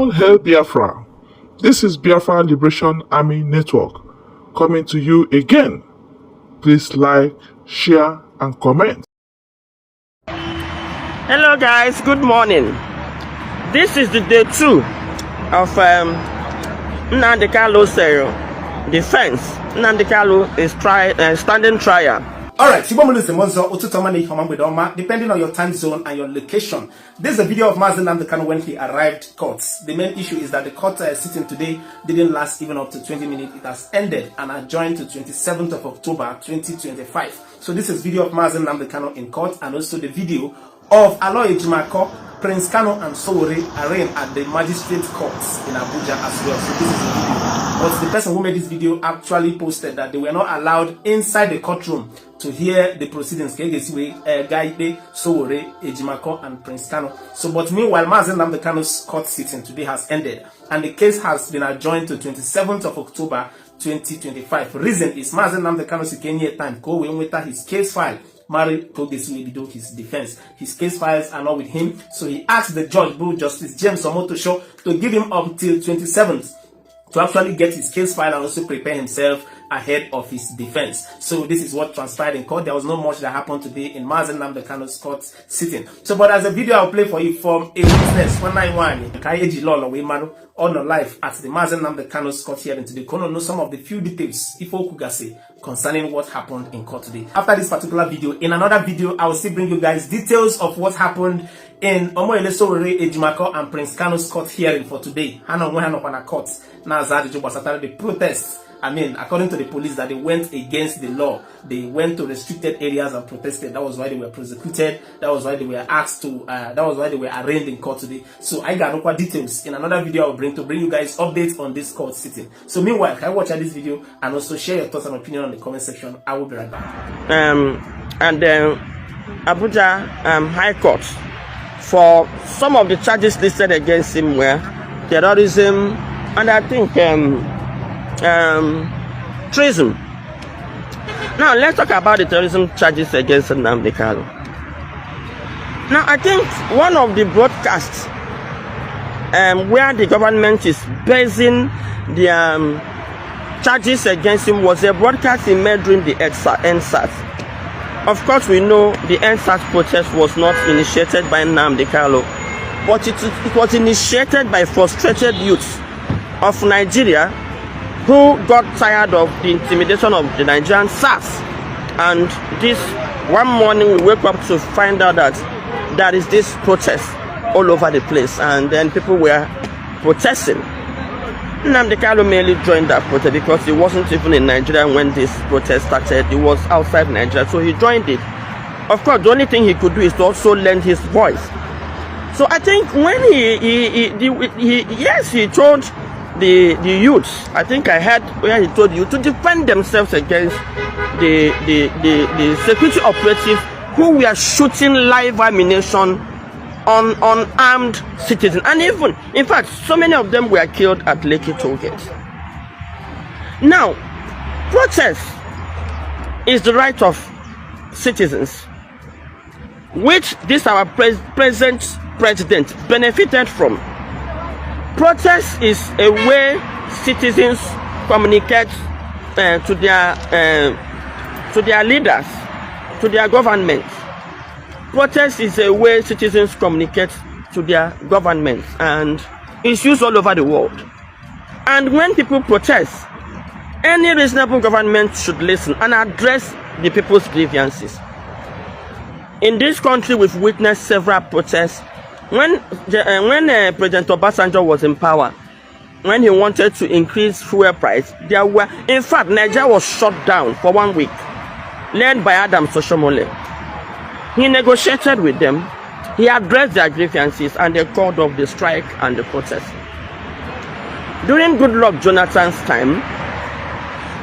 All hail Biafra. This is Biafra Liberation Army Network coming to you again. Please like, share, and comment. Hello guys, good morning. This is the day 2 of Nnamdi defense. Nnamdi is standing trial. Alright, depending on your time zone and your location. This is a video of Mazi Nnamdi when he arrived court. The main issue is that the court sitting today didn't last even up to 20 minutes. It has ended and adjourned to 27th of October 2025. So this is video of Mazi Nnamdi in court, and also the video of Aloy Ejimako, Prince Kano and Sowore arraigned at the magistrate courts in Abuja as well. So this is the video. But the person who made this video actually posted that they were not allowed inside the courtroom to hear the proceedings. Gaide, Sowore, Ejimako, and Prince Kano. So, but meanwhile, Mazi Nnamdi court sitting today has ended, and the case has been adjourned to 27th of October 2025. Reason is Mazi Nnamdi Kano time go with his case file. Mari do his defense. His case files are not with him, so he asked the judge, Justice James Omotosho, to give him up till 27th to actually get his case file and also prepare himself ahead of his defense. So this is what transpired in court. There was not much that happened today in Mazi Nnamdi Kano's court sitting. So, but as a video I'll play for you from a witness 191 Kayeji Lolo Wemanu on live at the Mazi Nnamdi Kano's court hearing today. Kono know some of the few details Ifo Kugase concerning what happened in court today. After this particular video, in another video I will still bring you guys details of what happened in Omoyele Sowore, Ejimako, and Prince Kano's court hearing for today. Hana court. Now the protests. I mean, according to the police, that they went against the law. They went to restricted areas and protested. That was why they were prosecuted. That was why they were asked to, that was why they were arraigned in court today. So I got no details. In another video, I'll bring you guys updates on this court sitting. So meanwhile, can you watch this video and also share your thoughts and opinion on the comment section? I will be right back. And then Abuja High Court, for some of the charges listed against him were terrorism and I think treason. Now let's talk about the terrorism charges against Nnamdi Kanu. Now I think one of the broadcasts where the government is basing the charges against him was a broadcast he made during the NSAS. Of course, we know the NSAS protest was not initiated by Nnamdi Kanu, but it was initiated by frustrated youths of Nigeria who got tired of the intimidation of the Nigerian SARS. And this one morning we wake up to find out that there is this protest all over the place, and then people were protesting. Nnamdi Kanu mainly joined that protest because he wasn't even in Nigeria when this protest started. He was outside Nigeria, so he joined it. Of course, the only thing he could do is to also lend his voice. So I think when he told the youths, I think I heard where he told you to defend themselves against the security operatives who were shooting live ammunition on unarmed citizens, and even, in fact, so many of them were killed at Lekki Tollgate. Now, protest is the right of citizens, which this our present president benefited from. Protest is a way citizens communicate to their leaders, to their government. Protest is a way citizens communicate to their government, and it's used all over the world. And when people protest, any reasonable government should listen and address the people's grievances. In this country, we've witnessed several protests. When President Obasanjo was in power, when he wanted to increase fuel price, there were, in fact, Nigeria was shut down for 1 week, led by Adams Soshomole. He negotiated with them, he addressed their grievances, and they called off the strike and the protest. During Goodluck Jonathan's time,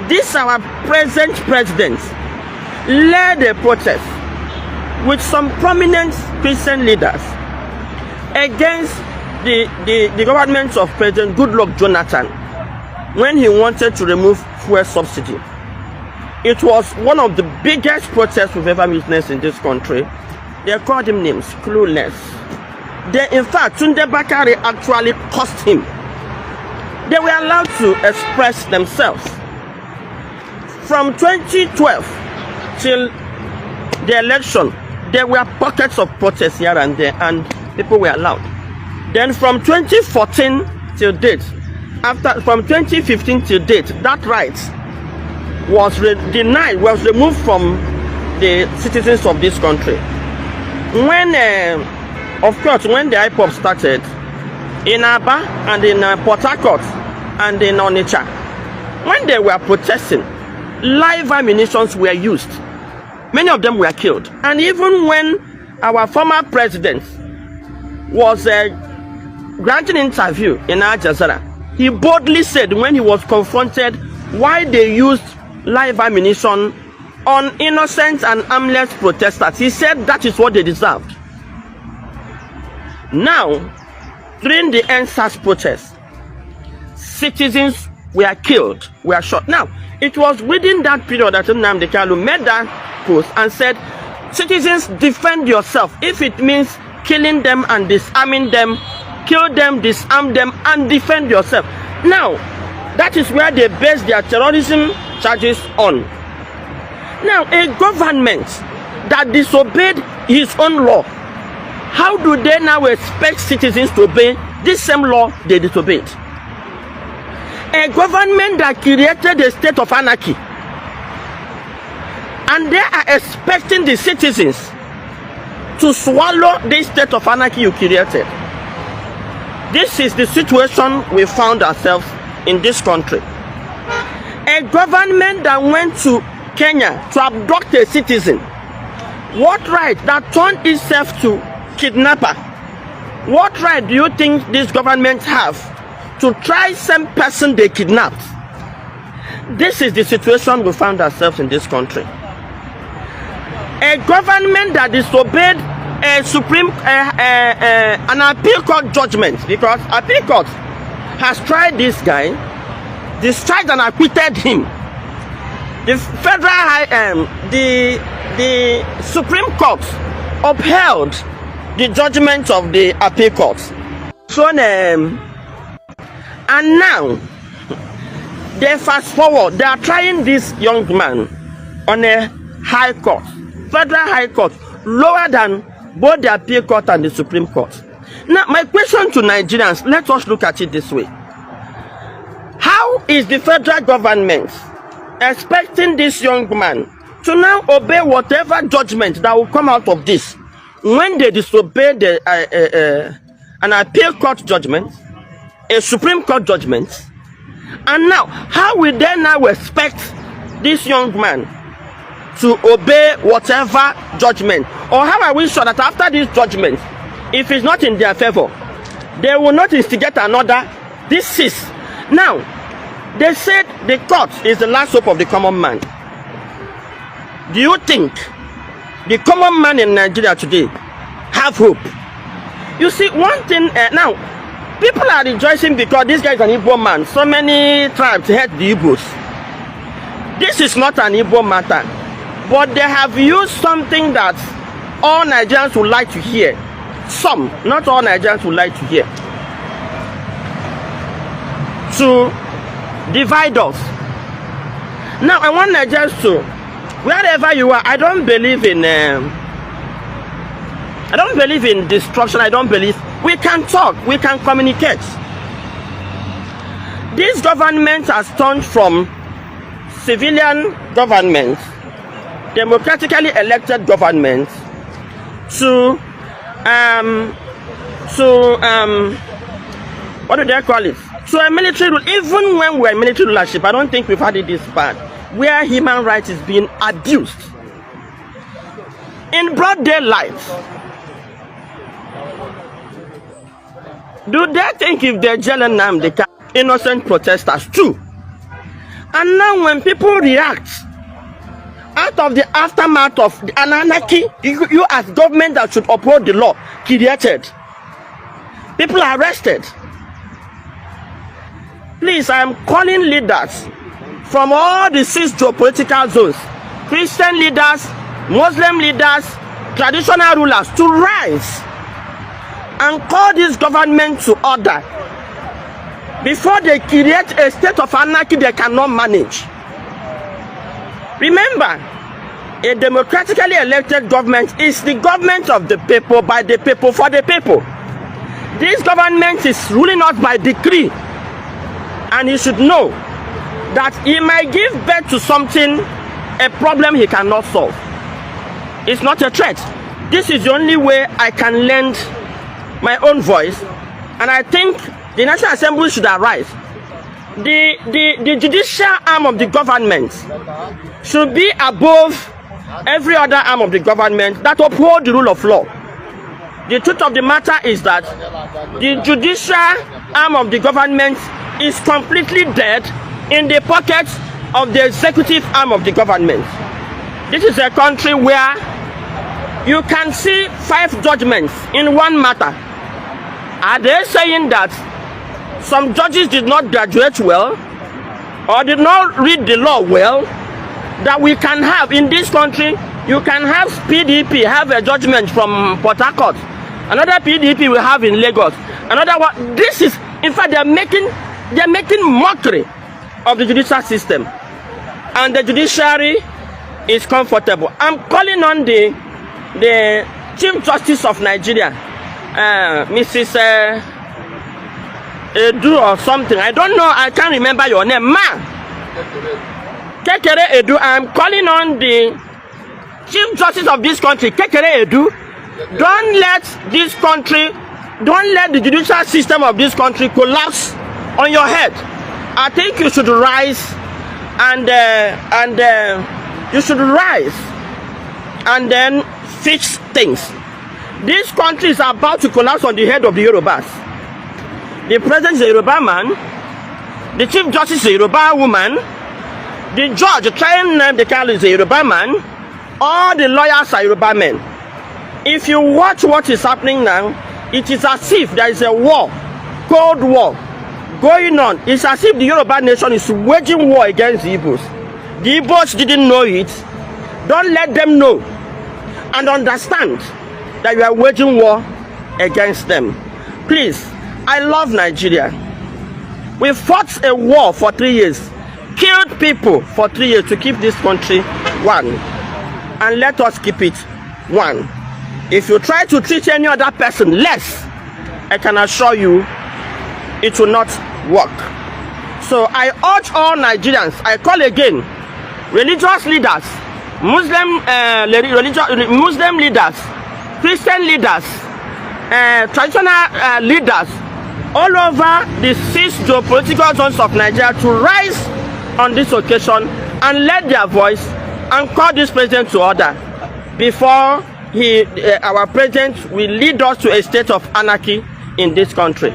this our present president led a protest with some prominent Christian leaders against the government of President Goodluck Jonathan when he wanted to remove fuel subsidy. It was one of the biggest protests we've ever witnessed in this country. They called him names, clueless. in fact, Tunde Bakare actually cost him. They were allowed to express themselves. From 2012 till the election, there were pockets of protest here and there, and people were allowed. Then from 2014 till date, from 2015 till date, that right was denied, was removed from the citizens of this country. When, of course, when the IPOP started, in Aba and in Port Harcourt and in Onitsha, when they were protesting, live ammunitions were used. Many of them were killed. And even when our former president was granting interview in Al Jazeera, he boldly said when he was confronted why they used live ammunition on innocent and harmless protesters, he said that is what they deserved. Now, during the NSAS protest, citizens were killed, were shot. Now, it was within that period that Nnamdi Kanu made that post and said, citizens, defend yourself. If it means killing them and disarming them, kill them, disarm them, and defend yourself. Now, that is where they base their terrorism charges on. Now, a government that disobeyed his own law, how do they now expect citizens to obey this same law they disobeyed? A government that created a state of anarchy, and they are expecting the citizens to swallow this state of anarchy you created. This is the situation we found ourselves in this country. A government that went to Kenya to abduct a citizen. What right that turned itself to kidnapper? What right do you think this government have to try some person they kidnapped? This is the situation we found ourselves in this country. A government that disobeyed a an appeal court judgment, because appeal court has tried this guy, discharged and acquitted him. The federal the Supreme Court upheld the judgment of the appeal court. So and now they fast forward, they are trying this young man on a high court, federal high court, lower than both the appeal court and the Supreme Court. Now, my question to Nigerians, let us look at it this way. How is the federal government expecting this young man to now obey whatever judgment that will come out of this when they disobey an appeal court judgment, a Supreme Court judgment? And now, how will they now expect this young man to obey whatever judgment? Or how are we sure that after this judgment, if it's not in their favor, they will not instigate another? This is now, they said the court is the last hope of the common man. Do you think the common man in Nigeria today have hope? You see, one thing now, people are rejoicing because this guy is an Igbo man. So many tribes hate the Igbos. This is not an Igbo matter, but they have used something that all Nigerians would like to hear. Some, not all Nigerians would like to hear, to divide us. Now, I want Nigerians to, wherever you are, I don't believe in destruction. I don't believe, we can talk, we can communicate. This government has turned from civilian government, democratically elected government, to what do they call it? So a military rule. Even when we're in military rulership, I don't think we've had it this bad, where human rights is being abused in broad daylight. Do they think if they're jailing Nnamdi, innocent protesters too? And now when people react out of the aftermath of an anarchy, you as government that should uphold the law created, people are arrested. Please, I am calling leaders from all the 6 geopolitical zones, Christian leaders, Muslim leaders, traditional rulers, to rise. and call this government to order before they create a state of anarchy they cannot manage. Remember, a democratically elected government is the government of the people, by the people, for the people. This government is ruling us by decree, and he should know that he might give birth to something, a problem he cannot solve. It's not a threat. This is the only way I can lend my own voice, and I think the National Assembly should arise. The judicial arm of the government should be above every other arm of the government that uphold the rule of law. The truth of the matter is that the judicial arm of the government is completely dead in the pockets of the executive arm of the government. This is a country where you can see 5 judgments in one matter. Are they saying that some judges did not graduate well or did not read the law well? That we can have in this country, you can have PDP have a judgment from Port Harcourt, another PDP we have in Lagos, another one. This is, in fact, they're making mockery of the judicial system, and the judiciary is comfortable. I'm calling on the Chief Justice of Nigeria, Mrs. Edu or something. I don't know. I can't remember your name, Kekere Edu. I'm calling on the Chief Justice of this country, Kekere Edu. Don't let this country, don't let the judicial system of this country collapse on your head. I think you should rise and you should rise and then fix things. This country is about to collapse on the head of the Yorubas. The president is a Yoruba man. The Chief Justice is a Yoruba woman. The judge trying Nnamdi is a Yoruba man. All the lawyers are Yoruba men. If you watch what is happening now, it is as if there is a war, cold war, going on. It's as if the Yoruba nation is waging war against the Igbos. The Igbos didn't know it. Don't let them know and understand that you are waging war against them. Please, I love Nigeria. We fought a war for 3 years, killed people for 3 years to keep this country one, and let us keep it one. If you try to treat any other person less, I can assure you it will not work. So I urge all Nigerians, I call again, religious leaders, Muslim leaders, Christian leaders, traditional leaders, all over the 6 geopolitical zones of Nigeria to rise on this occasion and let their voice and call this president to order before our president will lead us to a state of anarchy in this country.